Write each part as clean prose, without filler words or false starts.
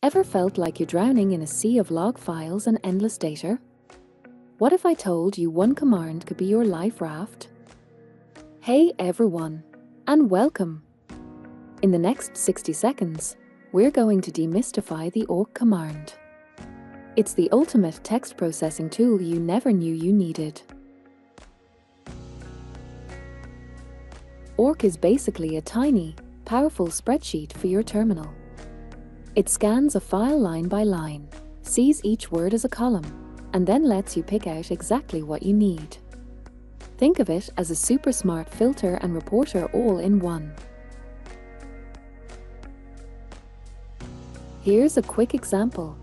Ever felt like you're drowning in a sea of log files and endless data? What if I told you one command could be your life raft? Hey everyone, and welcome! In the next 60 seconds, we're going to demystify the awk command. It's the ultimate text processing tool you never knew you needed. Awk is basically a tiny, powerful spreadsheet for your terminal. It scans a file line by line, sees each word as a column, and then lets you pick out exactly what you need. Think of it as a super smart filter and reporter all in one. Here's a quick example.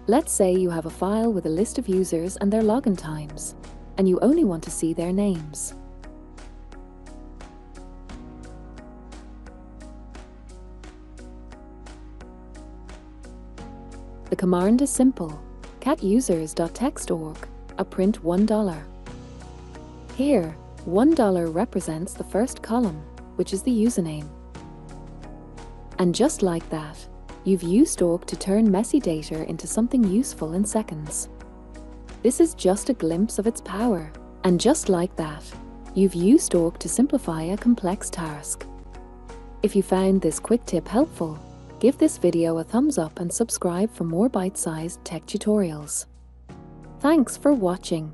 Let's say you have a file with a list of users and their login times, and you only want to see their names. The command is simple: cat users.text awk, print $1. Here, $1 represents the first column, which is the username. And just like that, you've used awk to turn messy data into something useful in seconds. This is just a glimpse of its power, and just like that, you've used awk to simplify a complex task. If you found this quick tip helpful, give this video a thumbs up and subscribe for more bite-sized tech tutorials. Thanks for watching.